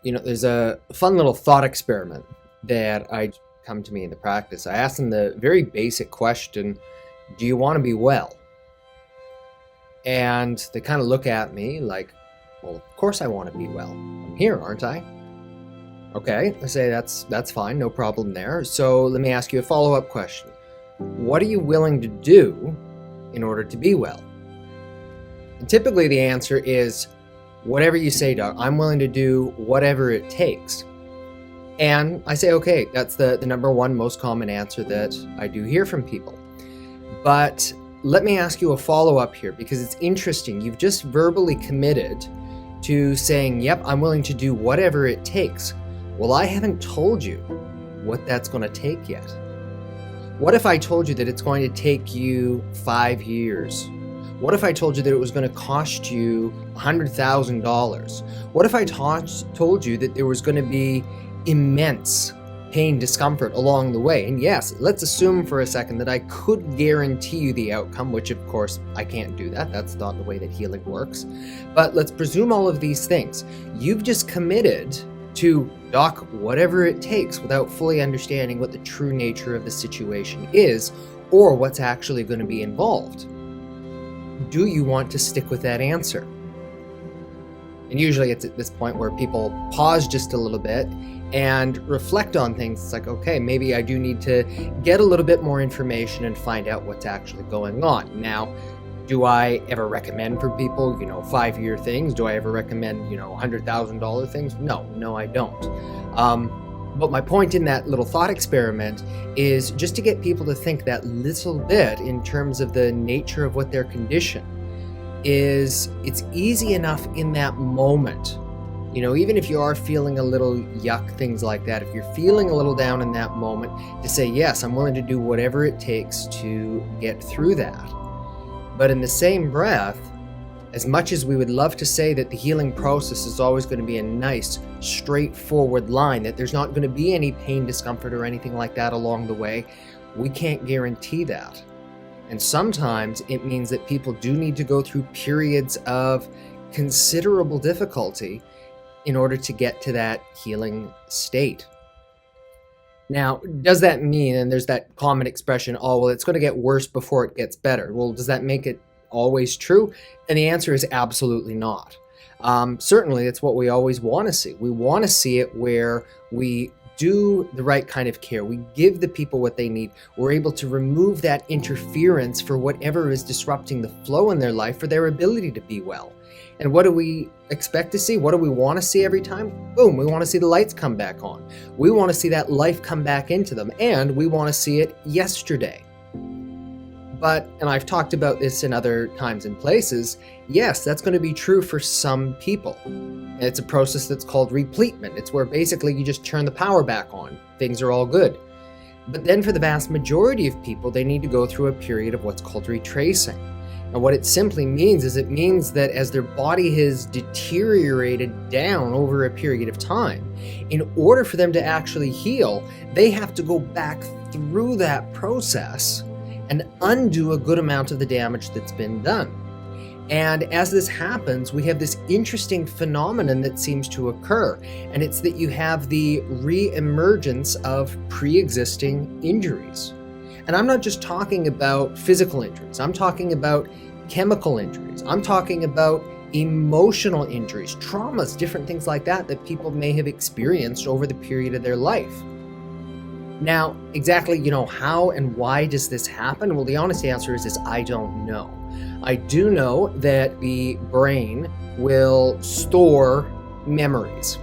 There's a fun little thought experiment that I come to me in the practice. I ask them the very basic question, do you want to be well? And they kind of look at me like, well, of course I want to be well. I'm here, aren't I? Okay, I say that's fine, no problem there. So let me ask you a follow-up question. What are you willing to do in order to be well? And typically the answer is, whatever you say, Doc, I'm willing to do whatever it takes. And I say, okay, that's the number one most common answer that I do hear from people. But let me ask you a follow-up here, because it's interesting. You've just verbally committed to saying, yep, I'm willing to do whatever it takes. Well, I haven't told you what that's going to take yet. What if I told you that it's going to take you 5 years? What if I told you that it was going to cost you $100,000? What if I told you that there was going to be immense pain, discomfort along the way? And yes, let's assume for a second that I could guarantee you the outcome, which of course I can't do that. That's not the way that healing works. But let's presume all of these things. You've just committed to, Doc, whatever it takes, without fully understanding what the true nature of the situation is or what's actually going to be involved. Do you want to stick with that answer? And usually it's at this point where people pause just a little bit and reflect on things. It's like, okay, maybe I do need to get a little bit more information and find out what's actually going on. Now, do I ever recommend for people, 5-year things? Do I ever recommend, $100,000 things? No, I don't. But my point in that little thought experiment is just to get people to think that little bit in terms of the nature of what their condition is. It's easy enough in that moment. Even if you are feeling a little yuck, things like that, if you're feeling a little down in that moment, to say, yes, I'm willing to do whatever it takes to get through that. But in the same breath, as much as we would love to say that the healing process is always going to be a nice, straightforward line, that there's not going to be any pain, discomfort, or anything like that along the way, we can't guarantee that. And sometimes it means that people do need to go through periods of considerable difficulty in order to get to that healing state. Now, does that mean, and there's that common expression, oh, well, it's going to get worse before it gets better. Well, does that make it always true? And the answer is absolutely not. Certainly, it's what we always want to see. We want to see it where we do the right kind of care. We give the people what they need. We're able to remove that interference for whatever is disrupting the flow in their life for their ability to be well. And what do we expect to see? What do we want to see every time? Boom, we want to see the lights come back on. We want to see that life come back into them, and we want to see it yesterday. But, and I've talked about this in other times and places, yes, that's going to be true for some people. And it's a process that's called repletement. It's where basically you just turn the power back on. Things are all good. But then for the vast majority of people, they need to go through a period of what's called retracing. And what it simply means is it means that as their body has deteriorated down over a period of time, in order for them to actually heal, they have to go back through that process and undo a good amount of the damage that's been done. And as this happens, we have this interesting phenomenon that seems to occur, and it's that you have the re-emergence of pre-existing injuries. And I'm not just talking about physical injuries. I'm talking about chemical injuries. I'm talking about emotional injuries, traumas, different things like that that people may have experienced over the period of their life. Now, exactly, how and why does this happen? Well, the honest answer is I don't know. I do know that the brain will store memories.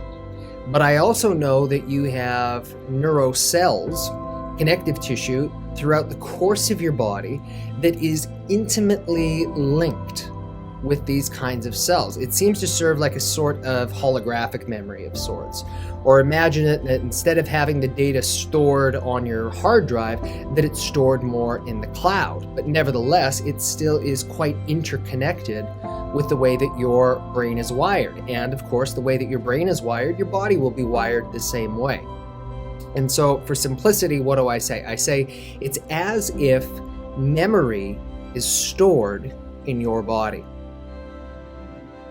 But I also know that you have neurocells, connective tissue, throughout the course of your body that is intimately linked with these kinds of cells. It seems to serve like a sort of holographic memory of sorts. Or imagine it that instead of having the data stored on your hard drive, that it's stored more in the cloud. But nevertheless, it still is quite interconnected with the way that your brain is wired. And of course, the way that your brain is wired, your body will be wired the same way. And so for simplicity, what do I say? I say it's as if memory is stored in your body.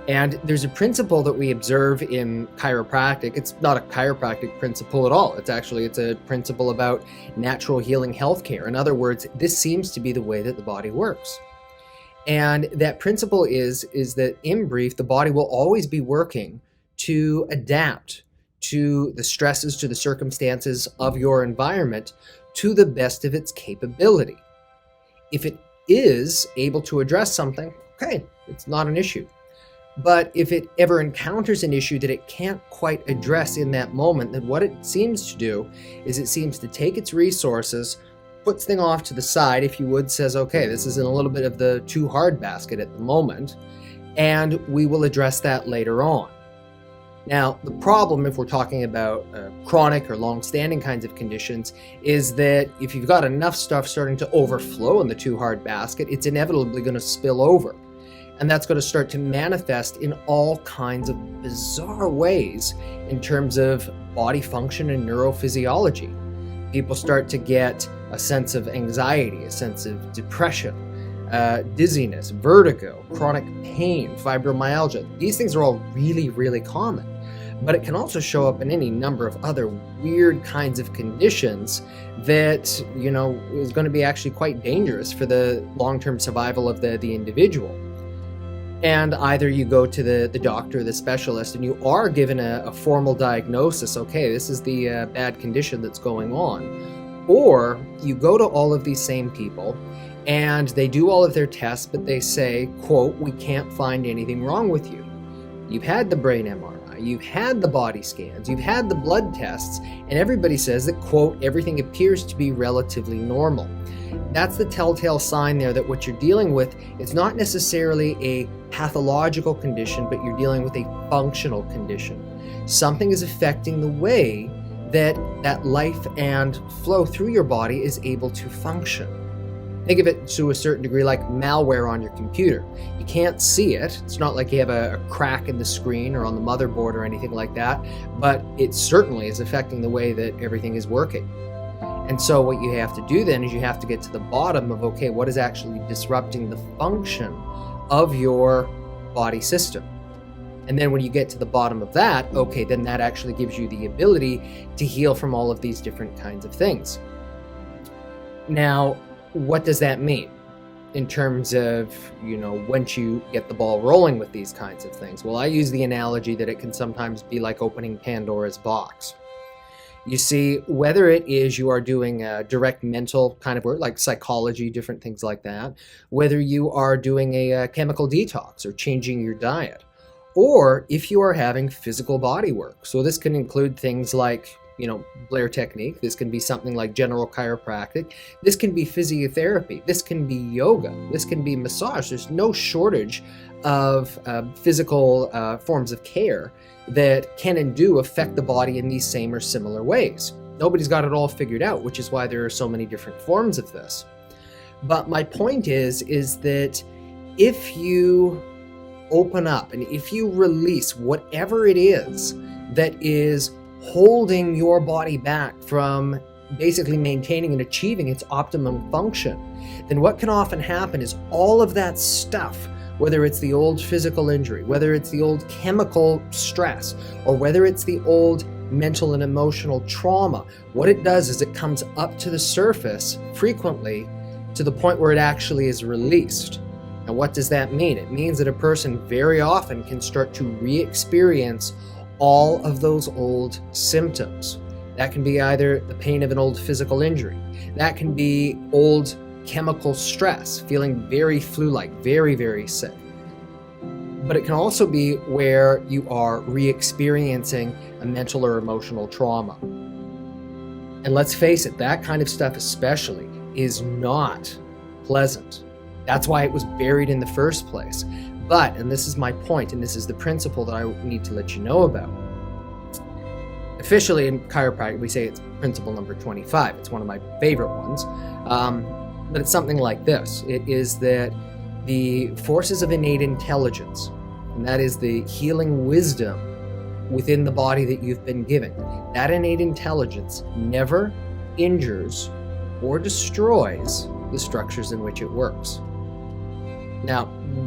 And there's a principle that we observe in chiropractic. It's not a chiropractic principle at all. It's a principle about natural healing healthcare. In other words, this seems to be the way that the body works. And that principle is that, in brief, the body will always be working to adapt to the stresses, to the circumstances of your environment to the best of its capability. If it is able to address something, okay, it's not an issue. But if it ever encounters an issue that it can't quite address in that moment, then what it seems to do is it seems to take its resources, puts things off to the side, if you would, says, okay, this is in a little bit of the too hard basket at the moment, and we will address that later on. Now, the problem, if we're talking about chronic or long-standing kinds of conditions, is that if you've got enough stuff starting to overflow in the too hard basket, it's inevitably going to spill over. And that's going to start to manifest in all kinds of bizarre ways in terms of body function and neurophysiology. People start to get a sense of anxiety, a sense of depression, dizziness, vertigo, chronic pain, fibromyalgia. These things are all really, really common. But it can also show up in any number of other weird kinds of conditions that, is going to be actually quite dangerous for the long-term survival of the individual. And either you go to the doctor, the specialist, and you are given a formal diagnosis, okay, this is the bad condition that's going on. Or you go to all of these same people and they do all of their tests, but they say, quote, we can't find anything wrong with you. You've had the brain MRI, you've had the body scans, you've had the blood tests, and everybody says that, quote, everything appears to be relatively normal. That's the telltale sign there that what you're dealing with is not necessarily a pathological condition, but you're dealing with a functional condition. Something is affecting the way that life and flow through your body is able to function. Think of it to a certain degree like malware on your computer. You can't see it. It's not like you have a crack in the screen or on the motherboard or anything like that, but it certainly is affecting the way that everything is working. And so what you have to do then is you have to get to the bottom of, okay, what is actually disrupting the function of your body system? And then when you get to the bottom of that, okay, then that actually gives you the ability to heal from all of these different kinds of things. Now, what does that mean in terms of, once you get the ball rolling with these kinds of things? Well, I use the analogy that it can sometimes be like opening Pandora's box. You see, whether it is you are doing a direct mental kind of work, like psychology, different things like that, whether you are doing a chemical detox or changing your diet, or if you are having physical body work. So this can include things like, Blair technique. This can be something like general chiropractic. This can be physiotherapy. This can be yoga. This can be massage. There's no shortage of physical forms of care that can and do affect the body in these same or similar ways. Nobody's got it all figured out, which is why there are so many different forms of this. But my point is that if you open up and if you release whatever it is that is holding your body back from basically maintaining and achieving its optimum function, then what can often happen is all of that stuff, whether it's the old physical injury, whether it's the old chemical stress, or whether it's the old mental and emotional trauma, what it does is it comes up to the surface frequently to the point where it actually is released. Now, what does that mean? It means that a person very often can start to re-experience all of those old symptoms. That can be either the pain of an old physical injury. That can be old chemical stress, feeling very flu-like, very, very sick. But it can also be where you are re-experiencing a mental or emotional trauma. And let's face it, that kind of stuff especially is not pleasant. That's why it was buried in the first place. But, and this is my point, and this is the principle that I need to let you know about. Officially in chiropractic, we say it's principle number 25. It's one of my favorite ones. But it's something like this. It is that the forces of innate intelligence, and that is the healing wisdom within the body that you've been given, that innate intelligence never injures or destroys the structures in which it works. Now,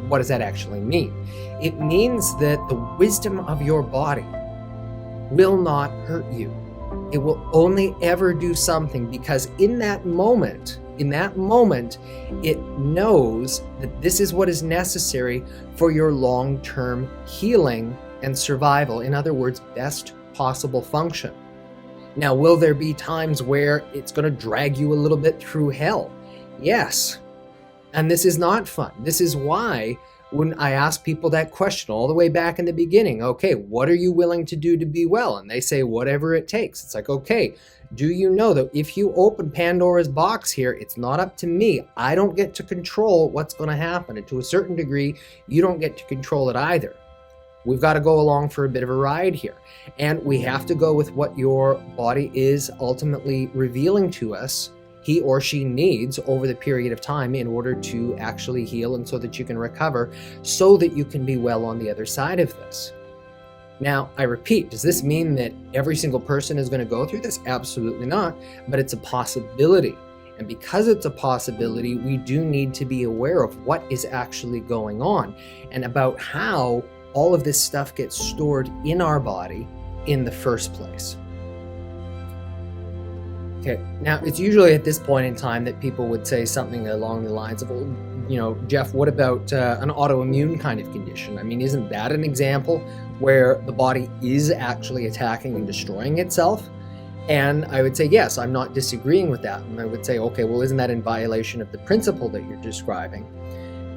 what does that actually mean? It means that the wisdom of your body will not hurt you. It will only ever do something because in that moment, it knows that this is what is necessary for your long-term healing and survival. In other words, best possible function. Now, will there be times where it's going to drag you a little bit through hell? Yes. And this is not fun. This is why when I ask people that question all the way back in the beginning, okay, what are you willing to do to be well? And they say, whatever it takes. It's like, okay, do you know that if you open Pandora's box here, it's not up to me. I don't get to control what's going to happen. And to a certain degree, you don't get to control it either. We've got to go along for a bit of a ride here. And we have to go with what your body is ultimately revealing to us he or she needs over the period of time in order to actually heal and so that you can recover, so that you can be well on the other side of this. Now, I repeat, does this mean that every single person is going to go through this? Absolutely not, but it's a possibility. And because it's a possibility, we do need to be aware of what is actually going on and about how all of this stuff gets stored in our body in the first place. Okay, now it's usually at this point in time that people would say something along the lines of, well, you know, Jeff, what about an autoimmune kind of condition? I mean, isn't that an example where the body is actually attacking and destroying itself? And I would say, yes, I'm not disagreeing with that. And I would say, okay, well, isn't that in violation of the principle that you're describing?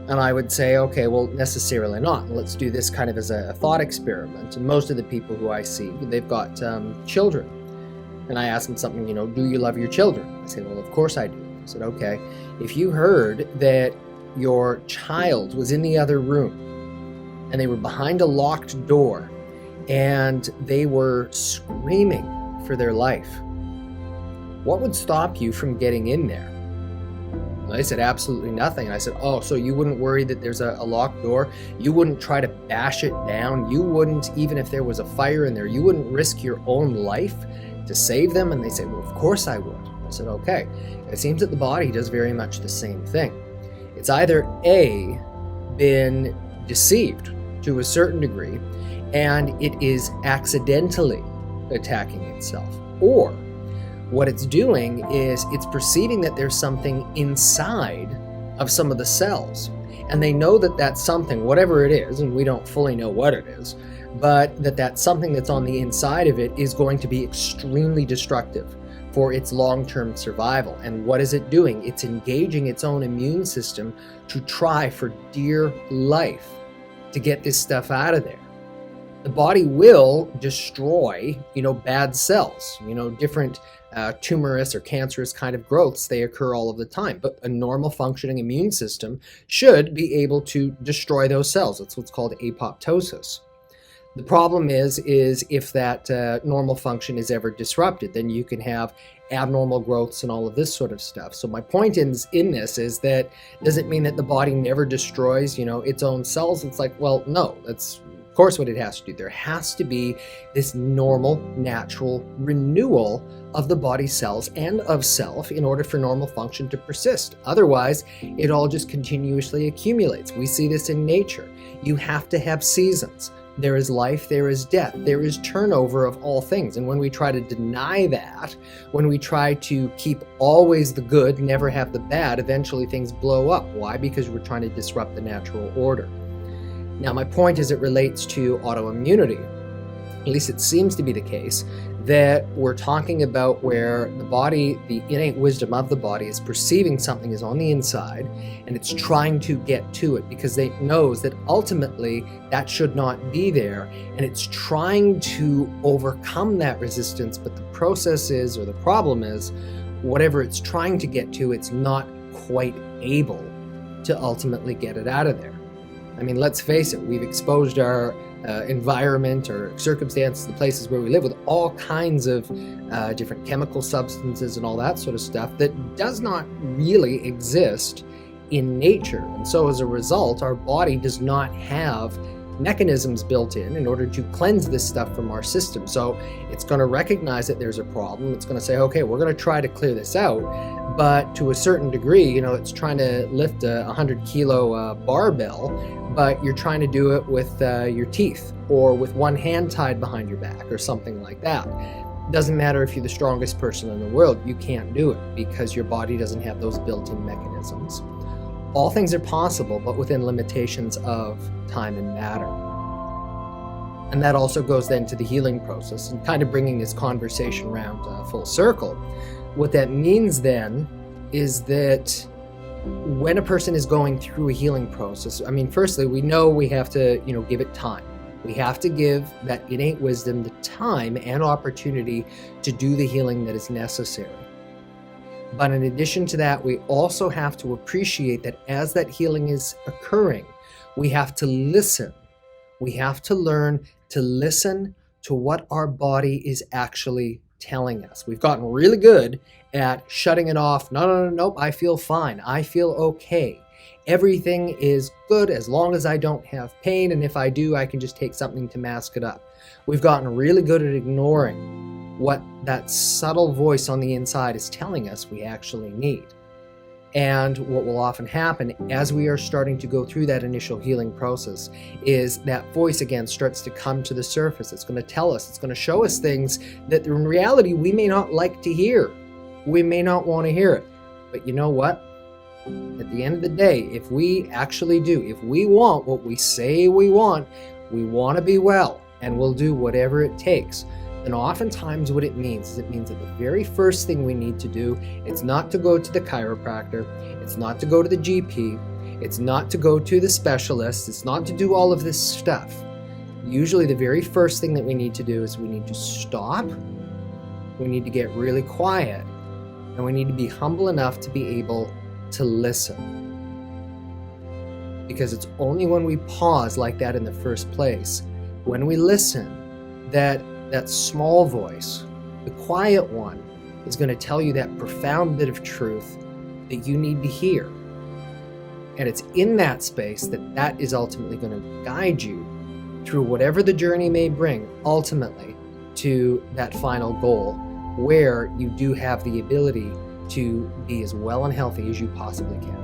And I would say, okay, well, necessarily not. Let's do this kind of as a thought experiment. And most of the people who I see, they've got children. And I ask them something, you know, do you love your children? I say, well, of course I do. I said, okay, if you heard that your child was in the other room and they were behind a locked door and they were screaming for their life, what would stop you from getting in there? They said, absolutely nothing. And I said, oh, so you wouldn't worry that there's a locked door? You wouldn't try to bash it down? You wouldn't, even if there was a fire in there, you wouldn't risk your own life to save them? And they said, well, of course I would. I said, okay. It seems that the body does very much the same thing. It's either A, been deceived to a certain degree, and it is accidentally attacking itself, or what it's doing is it's perceiving that there's something inside of some of the cells, and they know that that's something, whatever it is, and we don't fully know what it is, but that something that's on the inside of it is going to be extremely destructive for its long-term survival. And what is it doing? It's engaging its own immune system to try for dear life to get this stuff out of there. The body will destroy, bad cells, different tumorous or cancerous kind of growths. They occur all of the time, but a normal functioning immune system should be able to destroy those cells. That's what's called apoptosis. The problem is if that normal function is ever disrupted, then you can have abnormal growths and all of this sort of stuff. So my point in this is that, does it mean that the body never destroys, its own cells? It's like, well, no, that's of course what it has to do. There has to be this normal, natural renewal of the body cells and of self in order for normal function to persist. Otherwise, it all just continuously accumulates. We see this in nature. You have to have seasons. There is life, there is death, there is turnover of all things. And when we try to deny that, when we try to keep always the good, never have the bad, eventually things blow up. Why? Because we're trying to disrupt the natural order. Now, my point as it relates to autoimmunity, at least it seems to be the case, that we're talking about where the body, the innate wisdom of the body, is perceiving something is on the inside and it's trying to get to it because it knows that ultimately that should not be there, and it's trying to overcome that resistance. But the process is, or the problem is, whatever it's trying to get to, it's not quite able to ultimately get it out of there. I mean, let's face it, we've exposed our environment or circumstances, the places where we live, with all kinds of different chemical substances and all that sort of stuff that does not really exist in nature. And so as a result, our body does not have mechanisms built in order to cleanse this stuff from our system. So it's going to recognize that there's a problem. It's going to say, okay, we're going to try to clear this out. But to a certain degree, it's trying to lift a 100-kilo barbell, but you're trying to do it with your teeth or with one hand tied behind your back or something like that. Doesn't matter if you're the strongest person in the world, you can't do it because your body doesn't have those built-in mechanisms. All things are possible, but within limitations of time and matter. And that also goes then to the healing process and kind of bringing this conversation around full circle. What that means then is that when a person is going through a healing process, firstly, we know we have to, give it time. We have to give that innate wisdom the time and opportunity to do the healing that is necessary. But in addition to that, we also have to appreciate that as that healing is occurring, we have to listen. We have to learn to listen to what our body is actually telling us. We've gotten really good at shutting it off. No, I feel fine. I feel okay. Everything is good as long as I don't have pain, and if I do, I can just take something to mask it up. We've gotten really good at ignoring what that subtle voice on the inside is telling us we actually need. And what will often happen as we are starting to go through that initial healing process is that voice again starts to come to the surface. It's going to tell us, it's going to show us things that in reality we may not like to hear. We may not want to hear it. But you know what? At the end of the day, if we actually do, if we want what we say we want to be well, and we'll do whatever it takes, then oftentimes what it means is that the very first thing we need to do, it's not to go to the chiropractor, it's not to go to the GP, it's not to go to the specialist, it's not to do all of this stuff. Usually the very first thing that we need to do is we need to stop, we need to get really quiet, and we need to be humble enough to be able to listen. Because it's only when we pause like that in the first place, when we listen, that small voice, the quiet one, is going to tell you that profound bit of truth that you need to hear. And it's in that space that is ultimately going to guide you through whatever the journey may bring, ultimately to that final goal where you do have the ability to be as well and healthy as you possibly can.